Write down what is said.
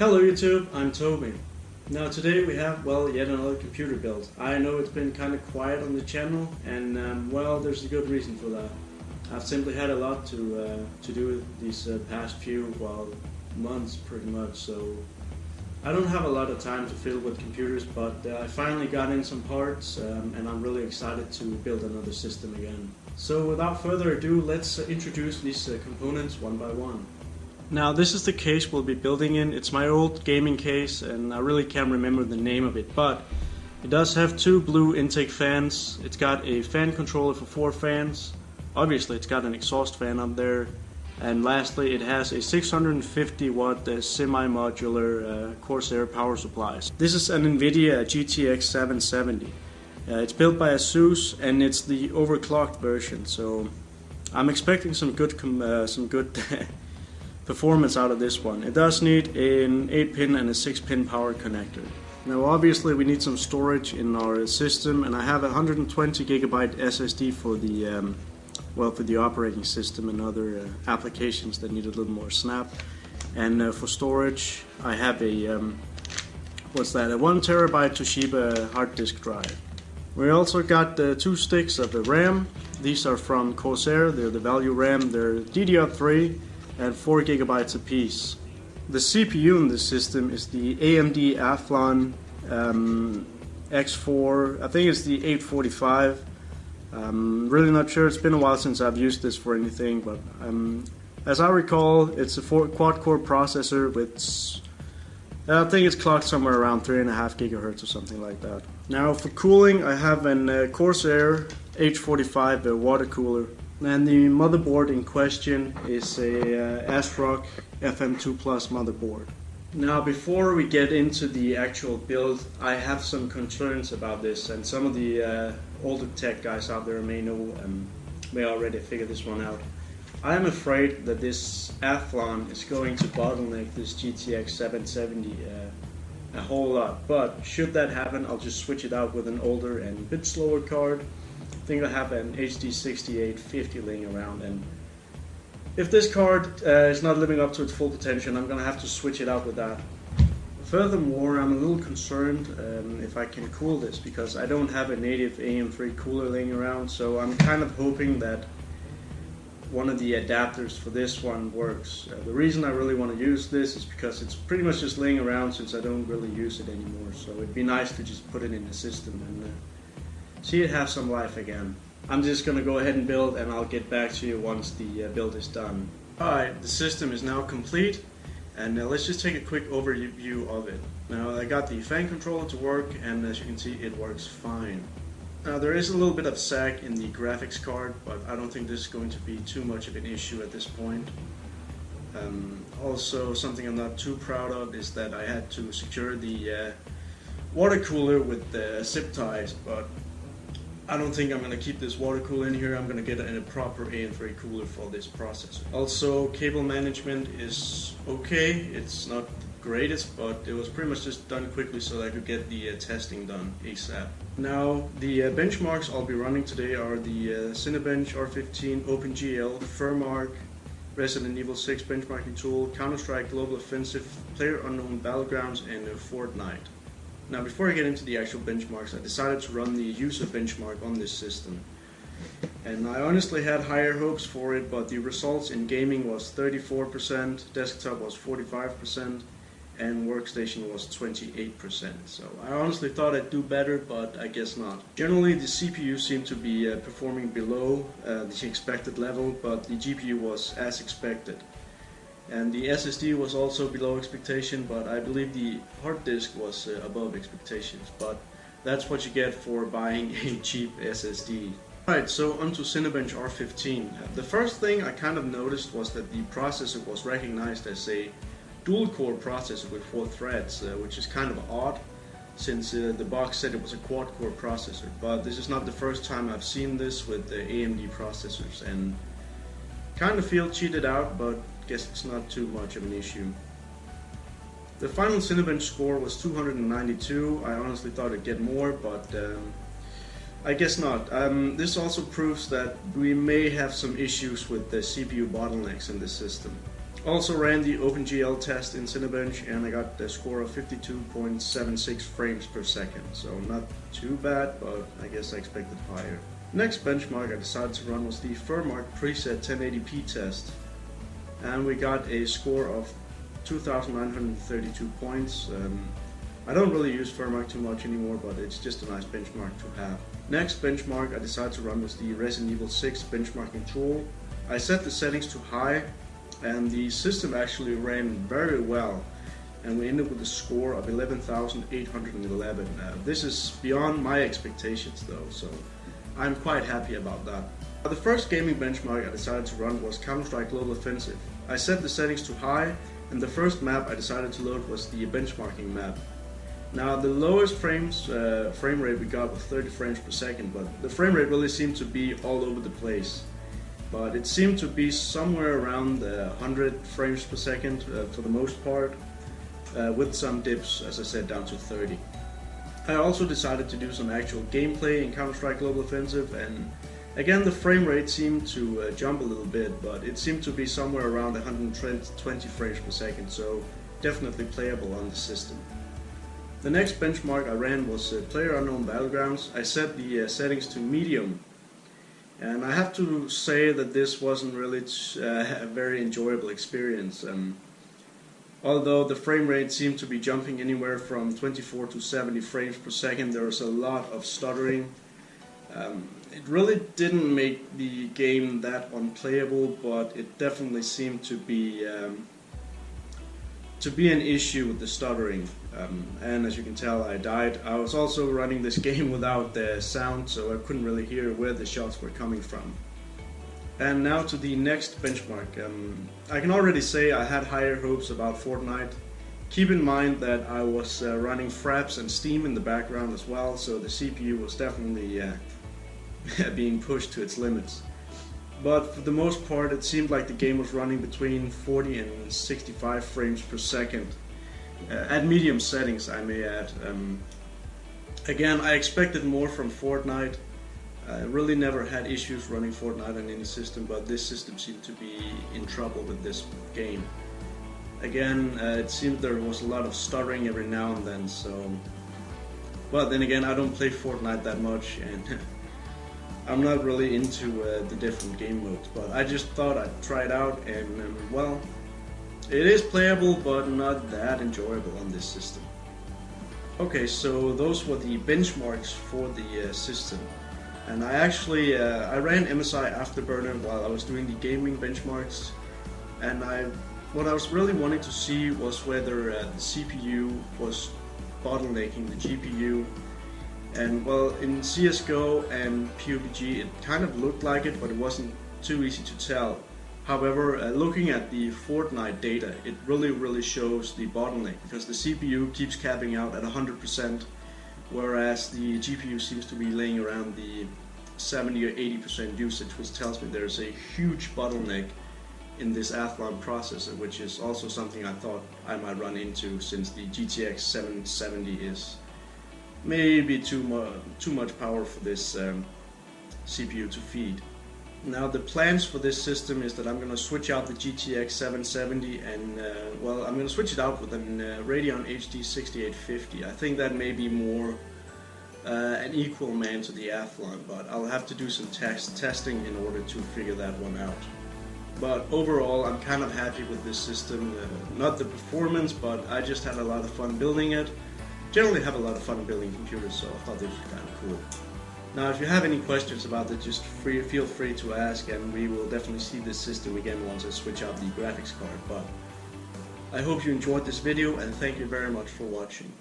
Hello YouTube, I'm Toby. Now today we have, yet another computer build. I know it's been kind of quiet on the channel and there's a good reason for that. I've simply had a lot to do these past few, months pretty much, so I don't have a lot of time to fill with computers, but I finally got in some parts and I'm really excited to build another system again. So without further ado, let's introduce these components one by one. Now this is the case we'll be building in. It's my old gaming case and I really can't remember the name of it, but it does have two blue intake fans. It's got a fan controller for 4 fans. Obviously it's got an exhaust fan up there. And lastly, it has a 650 watt semi-modular Corsair power supply. This is an Nvidia GTX770. It's built by ASUS and it's the overclocked version, so I'm expecting some good performance out of this one. It does need an 8-pin and a 6-pin power connector. Now obviously we need some storage in our system, and I have a 120 gigabyte SSD for the operating system and other applications that need a little more snap. And for storage I have a a 1 terabyte Toshiba hard disk drive. We also got 2 sticks of the RAM. These are from Corsair. They're the value RAM. They're DDR3 and 4 gigabytes apiece. The CPU in this system is the AMD Athlon X4. I think it's the 845. Really not sure. It's been a while since I've used this for anything, but as I recall, it's a quad-core processor with, I think it's clocked somewhere around 3.5 gigahertz or something like that. Now for cooling, I have an Corsair H45 water cooler. And the motherboard in question is a ASRock FM2 Plus motherboard. Now before we get into the actual build, I have some concerns about this, and some of the older tech guys out there may already figure this one out. I am afraid that this Athlon is going to bottleneck this GTX770 a whole lot, but should that happen, I'll just switch it out with an older and a bit slower card. I think I have an HD 6850 laying around, and if this card is not living up to its full potential, I'm gonna have to switch it out with that. Furthermore, I'm a little concerned if I can cool this, because I don't have a native AM3 cooler laying around, so I'm kind of hoping that one of the adapters for this one works. The reason I really want to use this is because it's pretty much just laying around since I don't really use it anymore, so it'd be nice to just put it in the system and see it have some life again. I'm just gonna go ahead and build, and I'll get back to you once the build is done. Alright, the system is now complete, and let's just take a quick overview of it. Now I got the fan controller to work, and as you can see it works fine. Now there is a little bit of sag in the graphics card, but I don't think this is going to be too much of an issue at this point. Also, something I'm not too proud of is that I had to secure the water cooler with the zip ties, but I don't think I'm going to keep this water cooler in here. I'm going to get a proper AM3 cooler for this processor. Also, cable management is okay. It's not the greatest, but it was pretty much just done quickly so that I could get the testing done ASAP. Now, the benchmarks I'll be running today are the Cinebench R15 OpenGL, Furmark, Resident Evil 6 benchmarking tool, Counter-Strike Global Offensive, PlayerUnknown Battlegrounds, and Fortnite. Now before I get into the actual benchmarks, I decided to run the user benchmark on this system. And I honestly had higher hopes for it, but the results in gaming was 34%, desktop was 45%, and workstation was 28%. So I honestly thought I'd do better, but I guess not. Generally the CPU seemed to be performing below the expected level, but the GPU was as expected. And the SSD was also below expectation, but I believe the hard disk was above expectations. But that's what you get for buying a cheap SSD. Alright, so onto Cinebench R15. The first thing I kind of noticed was that the processor was recognized as a dual-core processor with 4 threads, which is kind of odd since the box said it was a quad-core processor. But this is not the first time I've seen this with the AMD processors, and kind of feel cheated out, but guess it's not too much of an issue. The final Cinebench score was 292. I honestly thought I'd get more, but I guess not. This also proves that we may have some issues with the CPU bottlenecks in this system. Also ran the OpenGL test in Cinebench and I got the score of 52.76 frames per second. So not too bad, but I guess I expected higher. Next benchmark I decided to run was the Fortnite preset 1080p test. And we got a score of 2,932 points. I don't really use Fortnite too much anymore, but it's just a nice benchmark to have. Next benchmark I decided to run was the Resident Evil 6 benchmarking tool. I set the settings to high and the system actually ran very well, and we ended with a score of 11,811. This is beyond my expectations though, so I'm quite happy about that. The first gaming benchmark I decided to run was Counter-Strike Global Offensive. I set the settings to high, and the first map I decided to load was the benchmarking map. Now the lowest frame rate we got was 30 frames per second, but the frame rate really seemed to be all over the place. But it seemed to be somewhere around 100 frames per second for the most part, with some dips, as I said, down to 30. I also decided to do some actual gameplay in Counter-Strike Global Offensive, and again the frame rate seemed to jump a little bit, but it seemed to be somewhere around 120 frames per second, so definitely playable on the system. The next benchmark I ran was PlayerUnknown Battlegrounds. I set the settings to medium. And I have to say that this wasn't really a very enjoyable experience. Although the frame rate seemed to be jumping anywhere from 24 to 70 frames per second, there was a lot of stuttering. It really didn't make the game that unplayable, but it definitely seemed to be an issue with the stuttering. And as you can tell, I died. I was also running this game without the sound, so I couldn't really hear where the shots were coming from. And now to the next benchmark. I can already say I had higher hopes about Fortnite. Keep in mind that I was running Fraps and Steam in the background as well, so the CPU was definitely being pushed to its limits. But for the most part, it seemed like the game was running between 40 and 65 frames per second. At medium settings, I may add. Again, I expected more from Fortnite. I really never had issues running Fortnite on any system, but this system seemed to be in trouble with this game. Again, it seemed there was a lot of stuttering every now and then, so... But then again, I don't play Fortnite that much, and I'm not really into the different game modes, but I just thought I'd try it out, and well, it is playable, but not that enjoyable on this system. Okay, so those were the benchmarks for the system, and I actually I ran MSI Afterburner while I was doing the gaming benchmarks, and what I was really wanting to see was whether the CPU was bottlenecking the GPU. And well, in CSGO and PUBG it kind of looked like it, but it wasn't too easy to tell. However, looking at the Fortnite data, it really shows the bottleneck, because the CPU keeps capping out at 100%, whereas the GPU seems to be laying around the 70 or 80% usage, which tells me there's a huge bottleneck in this Athlon processor, which is also something I thought I might run into, since the GTX770 is maybe too much power for this CPU to feed. Now the plans for this system is that I'm going to switch out the GTX770 and well, I'm going to switch it out with an Radeon HD 6850. I think that may be more an equal man to the Athlon, but I'll have to do some testing in order to figure that one out. But overall, I'm kind of happy with this system. Not the performance, but I just had a lot of fun building it. Generally have a lot of fun building computers, so I thought this was kind of cool. Now if you have any questions about it, just feel free to ask, and we will definitely see this system again once I switch out the graphics card. But I hope you enjoyed this video, and thank you very much for watching.